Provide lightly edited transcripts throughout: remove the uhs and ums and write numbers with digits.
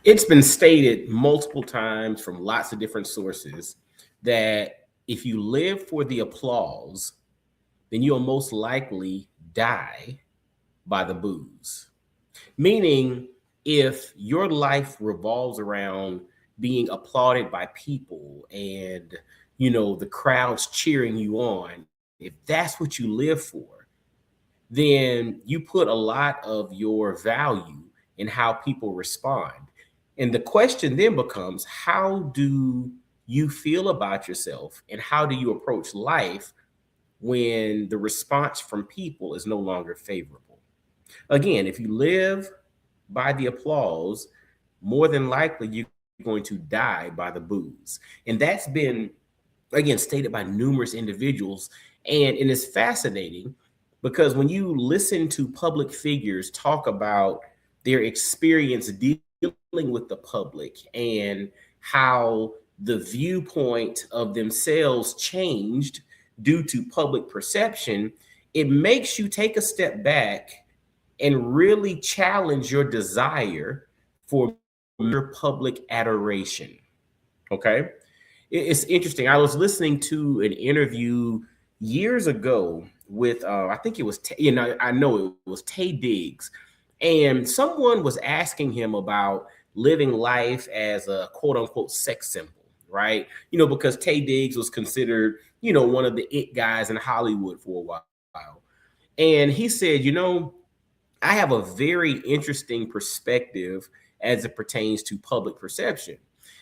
It's been stated multiple times from lots of different sources that if you live for the applause, then you'll most likely die by the booze. Meaning, if your life revolves around being applauded by people and the crowds cheering you on, if that's what you live for, then you put a lot of your value in how people respond. And the question then becomes, how do you feel about yourself and how do you approach life when the response from people is no longer favorable? Again, if you live by the applause, more than likely you're going to die by the booze. And that's been, again, stated by numerous individuals. And it's fascinating because when you listen to public figures talk about their experience dealing with the public and how the viewpoint of themselves changed due to public perception, it makes you take a step back and really challenge your desire for mere public adoration. Okay. It's interesting. I was listening to an interview years ago with, I think it was, I know it was Tay Diggs. And someone was asking him about living life as a quote unquote sex symbol, right? Because Tay Diggs was considered, one of the it guys in Hollywood for a while. And he said, I have a very interesting perspective as it pertains to public perception.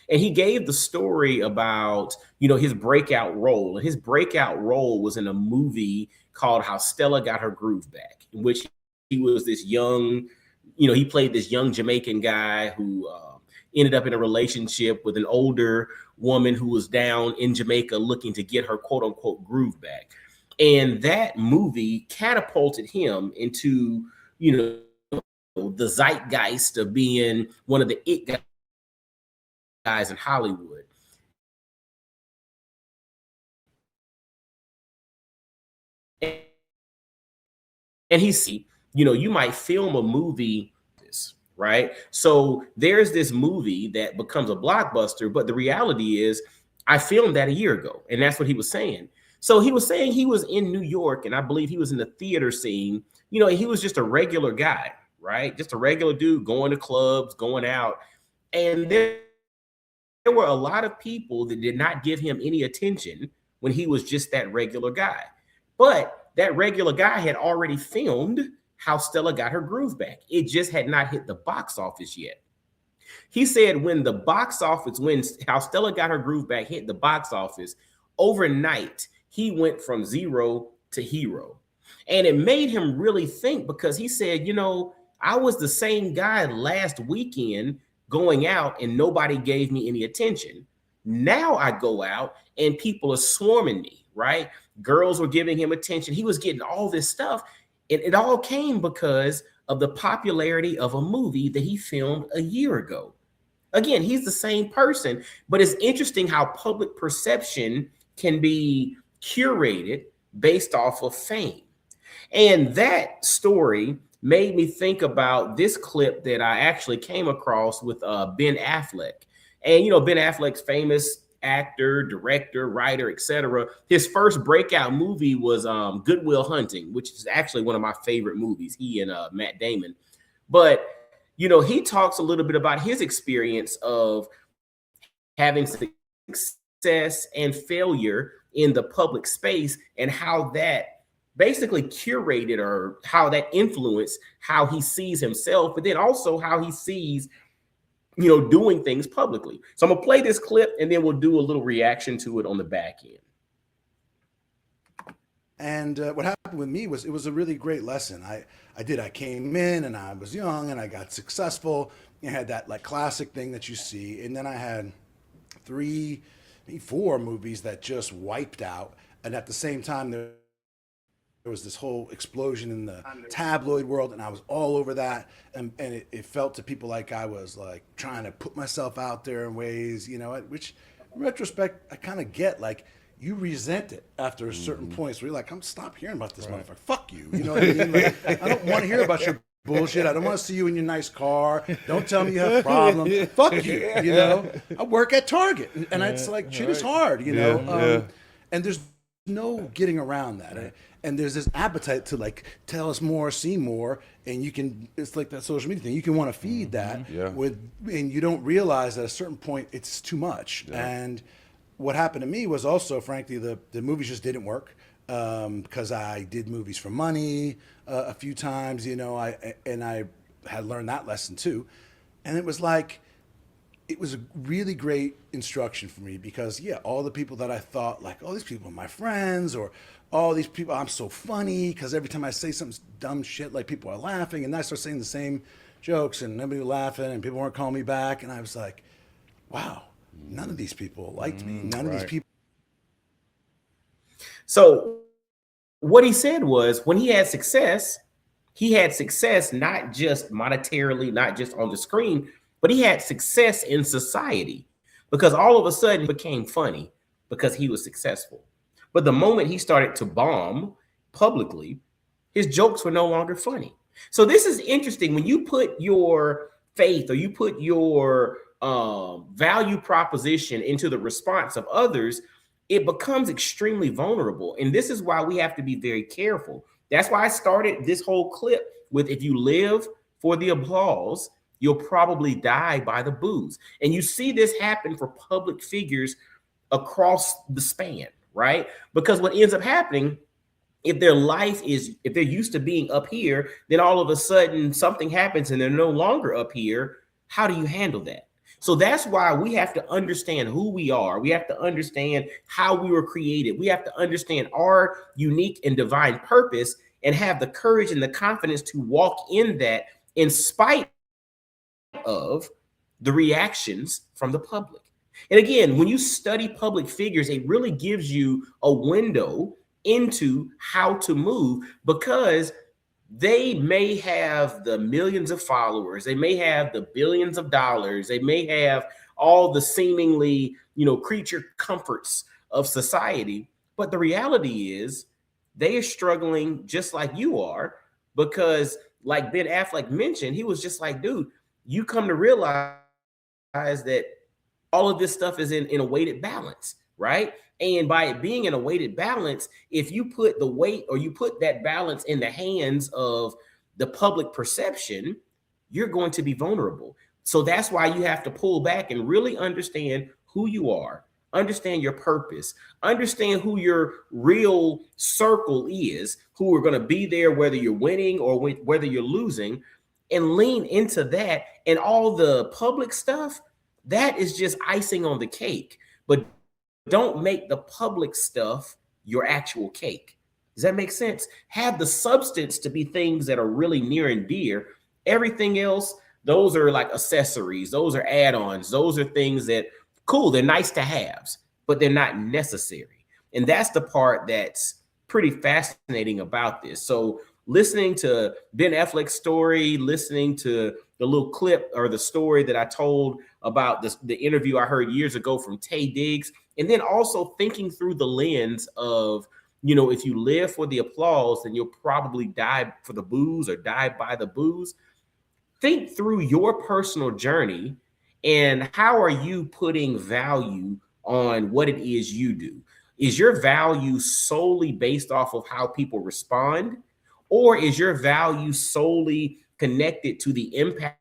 And he gave the story about, his breakout role. And his breakout role was in a movie called How Stella Got Her Groove Back, in which he was this young, he played this young Jamaican guy who ended up in a relationship with an older woman who was down in Jamaica looking to get her quote unquote groove back. And that movie catapulted him into, the zeitgeist of being one of the it guys in Hollywood. And you might film a movie, right? So there's this movie that becomes a blockbuster, but the reality is I filmed that a year ago. And that's what he was saying. So he was saying he was in New York, and I believe he was in the theater scene. He was just a regular guy, right? Just a regular dude going to clubs, going out. And there were a lot of people that did not give him any attention when he was just that regular guy. But that regular guy had already filmed How Stella Got Her Groove Back. It just had not hit the box office yet. He said when How Stella Got Her Groove Back hit the box office, overnight, he went from zero to hero. And it made him really think because he said, I was the same guy last weekend going out and nobody gave me any attention. Now I go out and people are swarming me, right? Girls were giving him attention. He was getting all this stuff. And it all came because of the popularity of a movie that he filmed a year ago. Again, he's the same person, but it's interesting how public perception can be curated based off of fame. And that story made me think about this clip that I actually came across with Ben Affleck. And Ben Affleck's famous actor, director, writer, etc. His first breakout movie was Good Will Hunting, which is actually one of my favorite movies. He and Matt Damon. But he talks a little bit about his experience of having success and failure in the public space and how that basically curated or how that influenced how he sees himself, but then also how he sees, doing things publicly. So I'm gonna play this clip and then we'll do a little reaction to it on the back end. And what happened with me was it was a really great lesson. I came in and I was young and I got successful. I had that like classic thing that you see, and then I had 3, maybe 4 movies that just wiped out. And at the same time, there was this whole explosion in the tabloid world, and I was all over that. And it felt to people like I was like trying to put myself out there in ways, which in retrospect, I kind of get. Like, you resent it after a certain point. So you're like, stop hearing about this motherfucker. Fuck you. You know what I mean? Like, I don't want to hear about your bullshit. I don't want to see you in your nice car. Don't tell me you have problems. Fuck you. You know, I work at Target, and it's like shit is hard. You know, and there's no getting around that. And there's this appetite to like tell us more, see more, and you can. It's like that social media thing. You can want to feed that and you don't realize at a certain point it's too much. And what happened to me was also, frankly, the movies just didn't work because I did movies for money a few times. You know, I had learned that lesson too, and it was like. It was a really great instruction for me because, all the people that I thought like, oh, these people are my friends, or all these people, I'm so funny because every time I say some dumb shit, like people are laughing, and I start saying the same jokes and nobody was laughing and people weren't calling me back. And I was like, wow, none of these people liked me. None of these people. So what he said was when he had success not just monetarily, not just on the screen, but he had success in society because all of a sudden he became funny because he was successful. But the moment he started to bomb publicly, his jokes were no longer funny. So this is interesting. When you put your faith or you put your value proposition into the response of others, it becomes extremely vulnerable. And this is why we have to be very careful. That's why I started this whole clip with, if you live for the applause, you'll probably die by the booze. And you see this happen for public figures across the span, right? Because what ends up happening, if their life is, if they're used to being up here, then all of a sudden something happens and they're no longer up here. How do you handle that? So that's why we have to understand who we are. We have to understand how we were created. We have to understand our unique and divine purpose and have the courage and the confidence to walk in that in spite of the reactions from the public. And again, when you study public figures, it really gives you a window into how to move because they may have the millions of followers, they may have the billions of dollars, they may have all the seemingly, creature comforts of society. But the reality is they are struggling just like you are because, like Ben Affleck mentioned, he was just like, dude, you come to realize that all of this stuff is in a weighted balance, right? And by it being in a weighted balance, if you put the weight or you put that balance in the hands of the public perception, you're going to be vulnerable. So that's why you have to pull back and really understand who you are, understand your purpose, understand who your real circle is, who are going to be there, whether you're winning or whether you're losing, and lean into that. And all the public stuff, that is just icing on the cake. But don't make the public stuff your actual cake. Does that make sense? Have the substance to be things that are really near and dear. Everything else, those are like accessories. Those are add-ons. Those are things that, cool, they're nice to haves, but they're not necessary. And that's the part that's pretty fascinating about this. So listening to Ben Affleck's story, listening to the little clip or the story that I told about the interview I heard years ago from Taye Diggs, and then also thinking through the lens of, if you live for the applause, then you'll probably die for the booze or die by the booze. Think through your personal journey and how are you putting value on what it is you do? Is your value solely based off of how people respond? Or is your value solely connected to the impact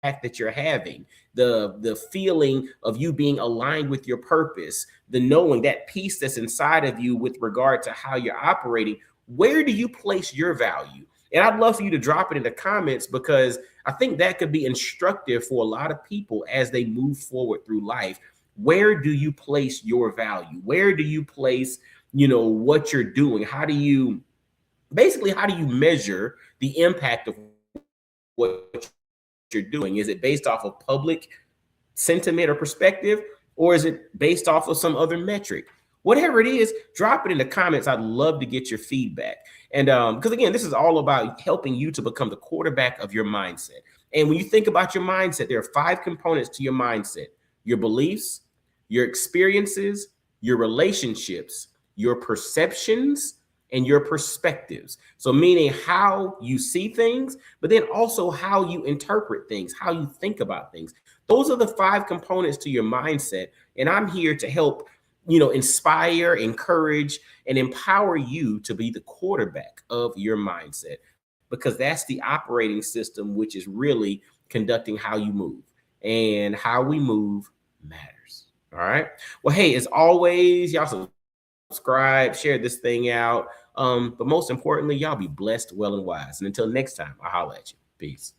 that you're having, the feeling of you being aligned with your purpose, the knowing that peace that's inside of you with regard to how you're operating? Where do you place your value? And I'd love for you to drop it in the comments because I think that could be instructive for a lot of people as they move forward through life. Where do you place your value? Where do you place, what you're doing? How do you measure the impact of what you're doing? Is it based off of public sentiment or perspective, or is it based off of some other metric? Whatever it is, drop it in the comments. I'd love to get your feedback. And because again, this is all about helping you to become the quarterback of your mindset. And when you think about your mindset, there are 5 components to your mindset: your beliefs, your experiences, your relationships, your perceptions, and your perspectives. So, meaning how you see things, but then also how you interpret things, how you think about things. Those are the 5 components to your mindset. And I'm here to help, inspire, encourage, and empower you to be the quarterback of your mindset, because that's the operating system, which is really conducting how you move. And how we move matters. All right. Well, hey, as always, y'all subscribe, share this thing out. But most importantly, y'all be blessed, well, and wise. And until next time, I'll holler at you. Peace.